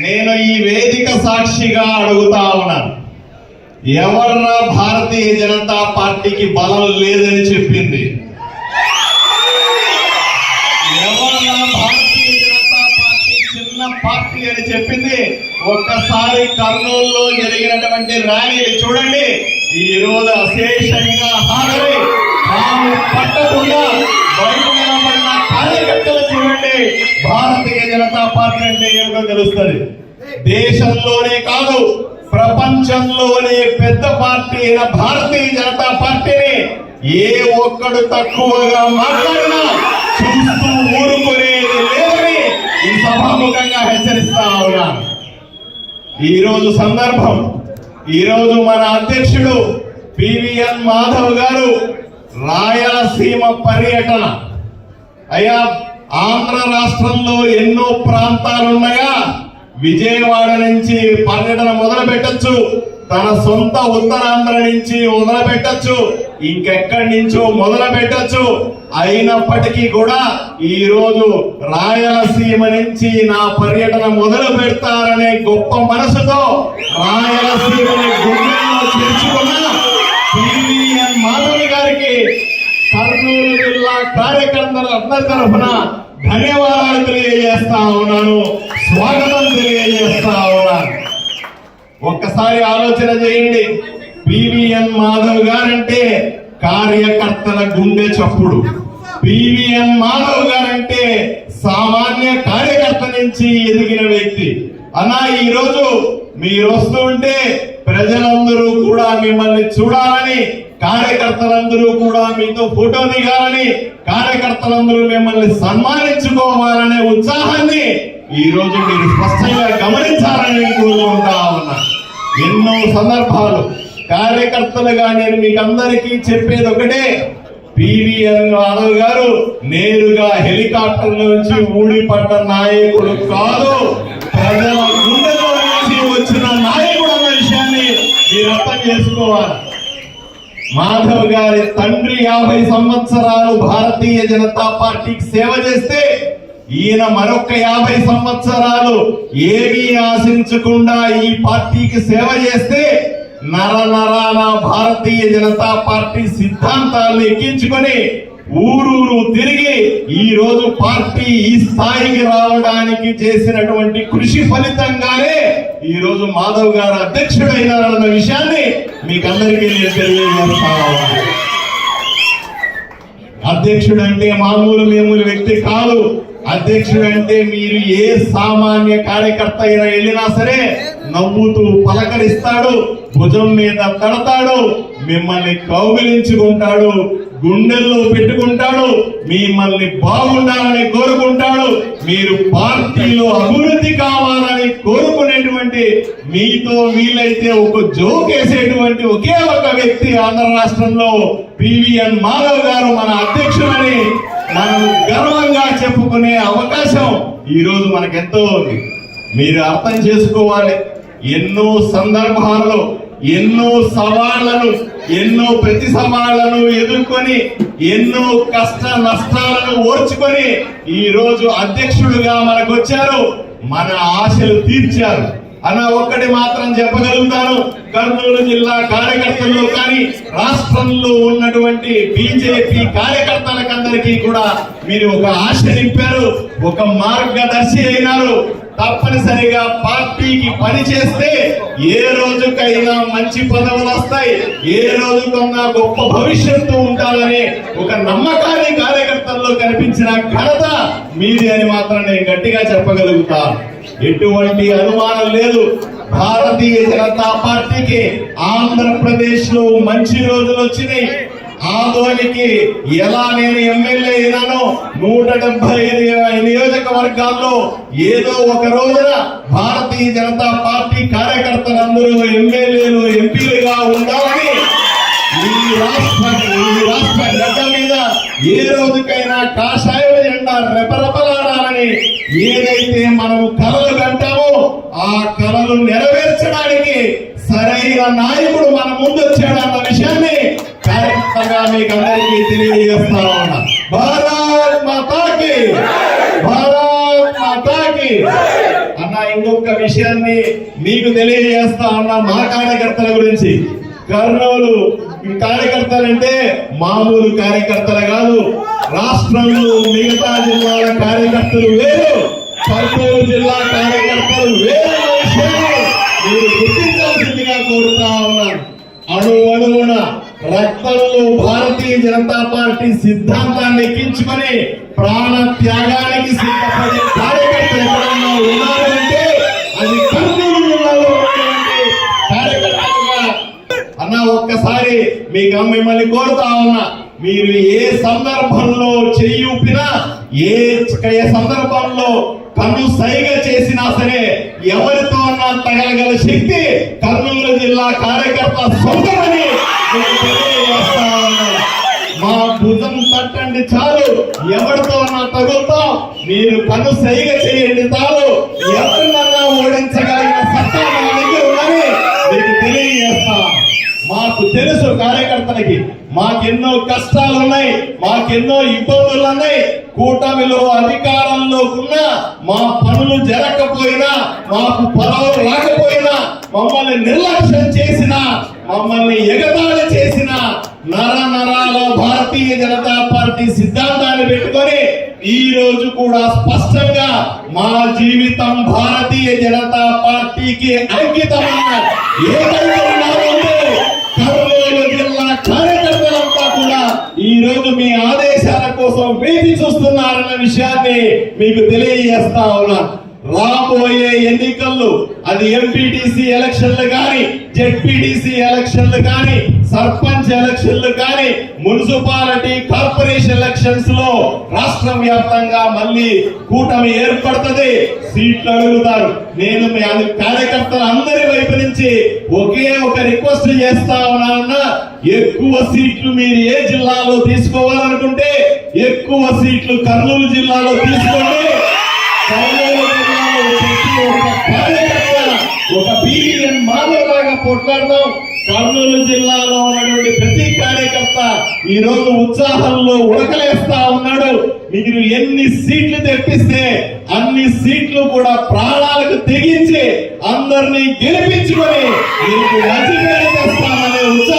నేను ఈ వేదిక సాక్షిగా అడుగుతా ఉన్నాను, ఎవర్రా భారతీయ జనతా పార్టీకి బలం లేదని చెప్పింది? ఎవర్రా భారతీయ జనతా పార్టీ చిన్న పార్టీ అని చెప్పింది? ఒక్కసారి కర్నూలులో జరిగినటువంటి ర్యాలీలు చూడండి. ఈ రోజు అశేషంగా హాజరై తాము పట్టకుండా బయట నిలబడిన కార్యకర్తలు చూడండి. భారతీయ జనతా పార్టీ అంటే ఏమిటో తెలుస్తుంది. దేశంలోనే కాదు ప్రపంచంలోనే పెద్ద పార్టీ అయిన భారతీయ జనతా పార్టీని ఏ ఒక్కడు తక్కువగా మాట్లాడినా చూస్తూ ఊరుకునేది లేదని ఈ సభాముఖంగా హెచ్చరిస్తా ఉన్నా. ఈరోజు సందర్భం, ఈరోజు మన అధ్యక్షుడు పివిఎన్ మాధవ్ గారు రాయలసీమ పర్యటన. అయ్యా, ఆంధ్ర రాష్ట్రంలో ఎన్నో ప్రాంతాలున్నాయా? విజయవాడ నుంచి పర్యటన మొదలు పెట్టచ్చు, తన సొంత ఉత్తరాంధ్ర నుంచి మొదలు పెట్టచ్చు, ఇంకెక్కడి నుంచో మొదలు పెట్టచ్చు. అయినప్పటికీ కూడా ఈ రోజు రాయలసీమ నుంచి నా పర్యటన మొదలు పెడతారనే గొప్ప మనసుతో రాయలసీమని గుండెల్లో చేర్చుకున్న పివిఎన్ మాధవ్ గారికి కర్నూలు జిల్లా కార్యకర్తల అందరి తరఫున ధన్యవాదాలు తెలియజేస్తా ఉన్నాను, స్వాగతం తెలియజేస్తా ఉన్నాను. ఒక్కసారి ఆలోచన చేయండి, పివిఎన్ మాధవ్ గారంటే కార్యకర్తల గుండె చప్పుడు. పివిఎన్ మాధవ్ గారంటే సామాన్య కార్యకర్త నుంచి ఎదిగిన వ్యక్తి. అన్నా, ఈ రోజు మీరు వస్తుంటే ప్రజలందరూ కూడా మిమ్మల్ని చూడాలని, కార్యకర్తలందరూ కూడా మీతో ఫోటో దిగాలని, కార్యకర్తలందరూ మిమ్మల్ని సన్మానించుకోవాలనే ఉత్సాహాన్ని ఈ రోజు మీరు స్పష్టంగా గమనించాలని కోరుకుంటా ఉన్నా. ఎన్నో సందర్భాలు కార్యకర్తలుగా నేను మీకు అందరికీ చెప్పేది ఒకటే, పివిఎన్ మాధవ్ గారు నేరుగా హెలికాప్టర్ నుంచి ఊడిపడ్డ నాయకుడు కాదు, ప్రజల గుండెలో నుంచి వచ్చిన నాయకుడు అన్న విషయాన్ని మీరు అర్థం చేసుకోవాలి. మాధవ్ గారి తండ్రి 50 సంవత్సరాలు భారతీయ జనతా పార్టీకి సేవ చేస్తే ఈయన మరొక 50 సంవత్సరాలు ఏమీ ఆశించకుండా ఈ పార్టీకి సేవ చేస్తే నరనరాన భారతీయ జనతా పార్టీ సిద్ధాంతాలను ఎక్కించుకొని ఊరూరు తిరిగి ఈ రోజు పార్టీ ఈ స్థాయికి రావడానికి చేసినటువంటి కృషి ఫలితంగానే ఈ రోజు మాధవ్ గారు అధ్యక్షుడైనారన్న విషయాన్ని మీకందరికీ నేను తెలియజేస్తా ఉన్నాను. అధ్యక్షుడు అంటే మామూలు వ్యక్తి కాదు. అధ్యక్షుడు అంటే మీరు ఏ సామాన్య కార్యకర్త అయినా వెళ్ళినా సరే నవ్వుతూ పలకరిస్తాడు, భుజం మీద తడతాడు, మిమ్మల్ని కౌగిలించుకుంటాడు, గుండెల్లో పెట్టుకుంటాడు, మిమ్మల్ని బాగుండాలని కోరుకుంటాడు, మీరు పార్టీలో అభివృద్ధి కావాలని కోరుకునేటువంటి, మీతో వీలైతే ఒక జోక్ వేసేటువంటి ఒకే ఒక వ్యక్తి ఆంధ్ర రాష్ట్రంలో పివిఎన్ మాధవ్ గారు మన అధ్యక్షులని మనం గర్వంగా చెప్పుకునే అవకాశం ఈ రోజు మనకెంతో ఉంది. మీరు అర్థం చేసుకోవాలి, ఎన్నో సందర్భాల్లో ఎన్నో సవాళ్లను, ఎన్నో ప్రతి సవాళ్లను ఎదుర్కొని, ఎన్నో కష్ట నష్టాలను ఓర్చుకొని ఈ రోజు అధ్యక్షుడుగా మనకు వచ్చారు, మన ఆశలు తీర్చారు. అన్న ఒక్కటి మాత్రం చెప్పగలుగుతాను, కర్నూలు జిల్లా కార్యకర్తల్లో కానీ రాష్ట్రంలో ఉన్నటువంటి బీజేపీ కార్యకర్తలకందరికీ కూడా మీరు ఒక ఆశ నింపారు, ఒక మార్గదర్శి అయినారు. తప్పనిసరిగా పార్టీకి పని చేస్తే ఏ రోజుకైనా మంచి పదవులు వస్తాయి, ఏ రోజుకైనా గొప్ప భవిష్యత్తు ఉండాలని ఒక నమ్మకాన్ని కార్యకర్తల్లో కనిపించిన ఘనత మీది అని మాత్రం నేను గట్టిగా చెప్పగలుగుతాను. ఎటువంటి అనుమానం లేదు, భారతీయ జనతా పార్టీకి ఆంధ్రప్రదేశ్ లో మంచి రోజులు వచ్చినాయి. ఆదోనికి ఎలా నేను ఎమ్మెల్యే అయినానో 175 నియోజకవర్గాల్లో ఏదో ఒక రోజున భారతీయ జనతా పార్టీ కార్యకర్తలందరూ ఎమ్మెల్యేలు ఎంపీలుగా ఉండాలని ఈ రాష్ట్ర గడ్డ మీద ఏ రోజుకైనా కాషాయ జెండా రెపరెపలాడాలని ఏదైతే మనం కలలు కంటామో ఆ కలలు నెరవేర్చడానికి సరైన నాయకుడు మన ముందు వచ్చాడన్న విషయాన్ని కార్యకర్తగా మీకు అందరికీ తెలియజేస్తా ఉన్నా. భారత్ మాతాకి, భారత్ మాతాకి. అన్న ఇంకొక విషయాన్ని మీకు తెలియజేస్తా ఉన్నా మా కార్యకర్తల గురించి. కర్నూలు కార్యకర్తలంటే మామూలు కార్యకర్తలు కాదు. రాష్ట్రంలో మిగతా జిల్లాల కార్యకర్తలు వేరు, కర్నూలు జిల్లా కార్యకర్తలు వేరు. మీరు గుర్తించాల్సిందిగా కోరుతా ఉన్నాను. అణువణువున రక్తంలో భారతీయ జనతా పార్టీ సిద్ధాంతాన్ని ఎక్కించుకొని ప్రాణ త్యాగానికి సిద్ధపడే కార్యకర్తలు ఎక్కడన్నా ఉన్నారంటే అది కర్నూలు జిల్లాలో ఉన్నటువంటి కార్యకర్తలుగా. అన్న ఒక్కసారి మిమ్మల్ని కోరుతా ఉన్నా, మీరు ఏ సందర్భంలో చెయ్యి ఊపినా, ఏ సందర్భంలో కన్ను సైగ చేసినా సరే ఎవరితో అన్నా తగలగల శక్తి కర్నూలు జిల్లా కార్యకర్త సొంతమని తెలియజేస్తా ఉన్నాను. మా భుజం తట్టండి చాలు, ఎవరితో అన్నా తగులుతాం. మీరు కన్ను సైగ చేయండి చాలు, ఎవరినన్నా ఓడించగలిగిన సత్తా మా దగ్గర ఉందని మీకు తెలియజేస్తా. మాకు తెలుసు కార్యకర్తలకి మాకెన్నో కష్టాలు ఉన్నాయి, మాకెన్నో ఇబ్బందులు ఉన్నాయి. కూటమిలో అధికారంలో ఉన్న మా పనులు జరగకపోయినా, మాకు పదవులు రాకపోయినా, మమ్మల్ని నిర్లక్ష్యం చేసిన, మమ్మల్ని ఎగతాళి చేసిన నరాల భారతీయ జనతా పార్టీ సిద్ధాంతాన్ని పెట్టుకొని ఈ రోజు కూడా స్పష్టంగా మా జీవితం భారతీయ జనతా పార్టీకి అంకితమైన ఏకైక కర్నూలు జిల్లా కార్యకర్తలంతా కూడా ఈ రోజు మీ ఆదేశాల కోసం వేచి చూస్తున్నారన్న విషయాన్ని మీకు తెలియజేస్తా ఉన్నా. రాబోయే ఎన్నికల్లో అది ఎంపీటీసీ ఎలక్షన్లు కానీ, జెడ్పీటీసీ ఎలక్షన్లు కానీ, సర్పంచ్ ఎలక్షన్లు కానీ, మున్సిపాలిటీ కార్పొరేషన్ ఎలక్షన్స్ లో రాష్ట్ర వ్యాప్తంగా మళ్ళీ కూటమి ఏర్పడుతుంది. సీట్లు అడుగుతారు. నేను మీ కార్యకర్తల అందరి వైపు నుంచి ఒకే ఒక రిక్వెస్ట్ చేస్తా ఉన్నా, ఎక్కువ సీట్లు మీరు ఏ జిల్లాలో తీసుకోవాలనుకుంటే ఎక్కువ సీట్లు కర్నూలు జిల్లాలో తీసుకోండి. కర్నూలు జిల్లాలో ప్రతి ఒక్క కార్యకర్త ఒక బిలియన్ మానవులాగా పోట్లాడదాం. కర్నూలు జిల్లాలో ఉన్నటువంటి ప్రతి కార్యకర్త ఈ రోజు ఉత్సాహంలో ఉడకలేస్తా ఉన్నాడు. మీరు ఎన్ని సీట్లు తెప్పిస్తే అన్ని సీట్లు కూడా ప్రాణాలకు తెగించి అందరినీ గెలిపించుకొని మీకు మంచి పేరు తెస్తామనే ఉత్సాహం